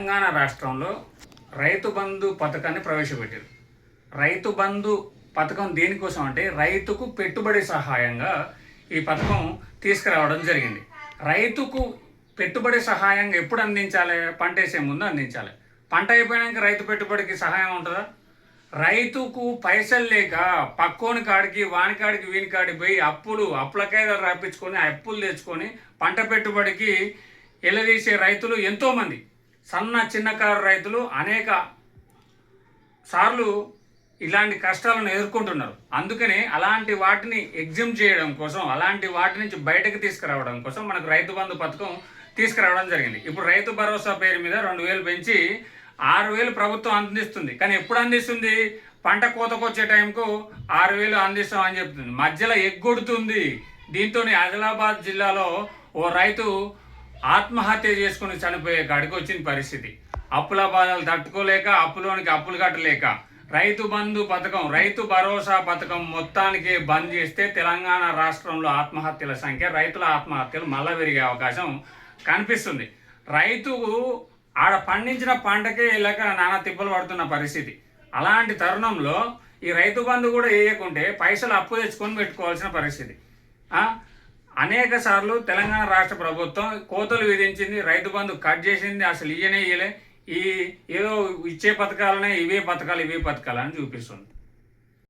తెలంగాణ రాష్ట్రంలో రైతు బంధు పథకాన్ని ప్రవేశపెట్టారు. రైతు బంధు పథకం దేనికోసం అంటే రైతుకు పెట్టుబడి సహాయంగా ఈ పథకం తీసుకురావడం జరిగింది. రైతుకు పెట్టుబడి సహాయంగా ఎప్పుడు అందించాలి? పంట వేసే ముందు అందించాలి. పంట అయిపోయాక రైతు పెట్టుబడికి సహాయం ఉంటుందా? రైతుకు పైసలు లేక పక్కోని కాడికి వాని కాడికి వీని కాడికి పోయి అప్పులకాయలు రప్పించుకొని అప్పులు తెచ్చుకొని పంట పెట్టుబడికి ఎలదీసే రైతులు ఎంతోమంది, చిన్నకారు రైతులు అనేక సార్లు ఇలాంటి కష్టాలను ఎదుర్కొంటున్నారు. అందుకనే అలాంటి వాటిని ఎగ్జిమ్ చేయడం కోసం, అలాంటి వాటి నుంచి బయటకు తీసుకురావడం కోసం మనకు రైతు బంధు పథకం తీసుకురావడం జరిగింది. ఇప్పుడు రైతు భరోసా పేరు మీద 2000 పెంచి 6000 ప్రభుత్వం అందిస్తుంది. కానీ ఎప్పుడు అందిస్తుంది? పంట కోతకొచ్చే టైంకు 6000 అందిస్తాం అని చెప్తుంది. మధ్యలో ఎగ్గొడుతుంది. దీంతో ఆదిలాబాద్ జిల్లాలో ఓ రైతు ఆత్మహత్య చేసుకుని చనిపోయే కాడికి వచ్చిన పరిస్థితి. అప్పుల బాధలు తట్టుకోలేక, అప్పులోనికి అప్పులు కట్టలేక రైతు బంధు పథకం, రైతు భరోసా పథకం మొత్తానికి బంద్ చేస్తే తెలంగాణ రాష్ట్రంలో ఆత్మహత్యల సంఖ్య, రైతుల ఆత్మహత్యలు మళ్ళా పెరిగే అవకాశం కనిపిస్తుంది. రైతు ఆడ పండించిన పంటకే వెళ్ళక నానా తిప్పలు పడుతున్న పరిస్థితి. అలాంటి తరుణంలో ఈ రైతు బంధు కూడా వేయకుంటే పైసలు అప్పు తెచ్చుకొని పెట్టుకోవాల్సిన పరిస్థితి. అనేక సార్లు తెలంగాణ రాష్ట్ర ప్రభుత్వం కోతలు విధించింది, రైతు బంధు కట్ చేసింది, అసలు ఇయ్యలే. ఏదో ఇచ్చే పథకాలనే ఇవే పథకాలు అని చూపిస్తుంది.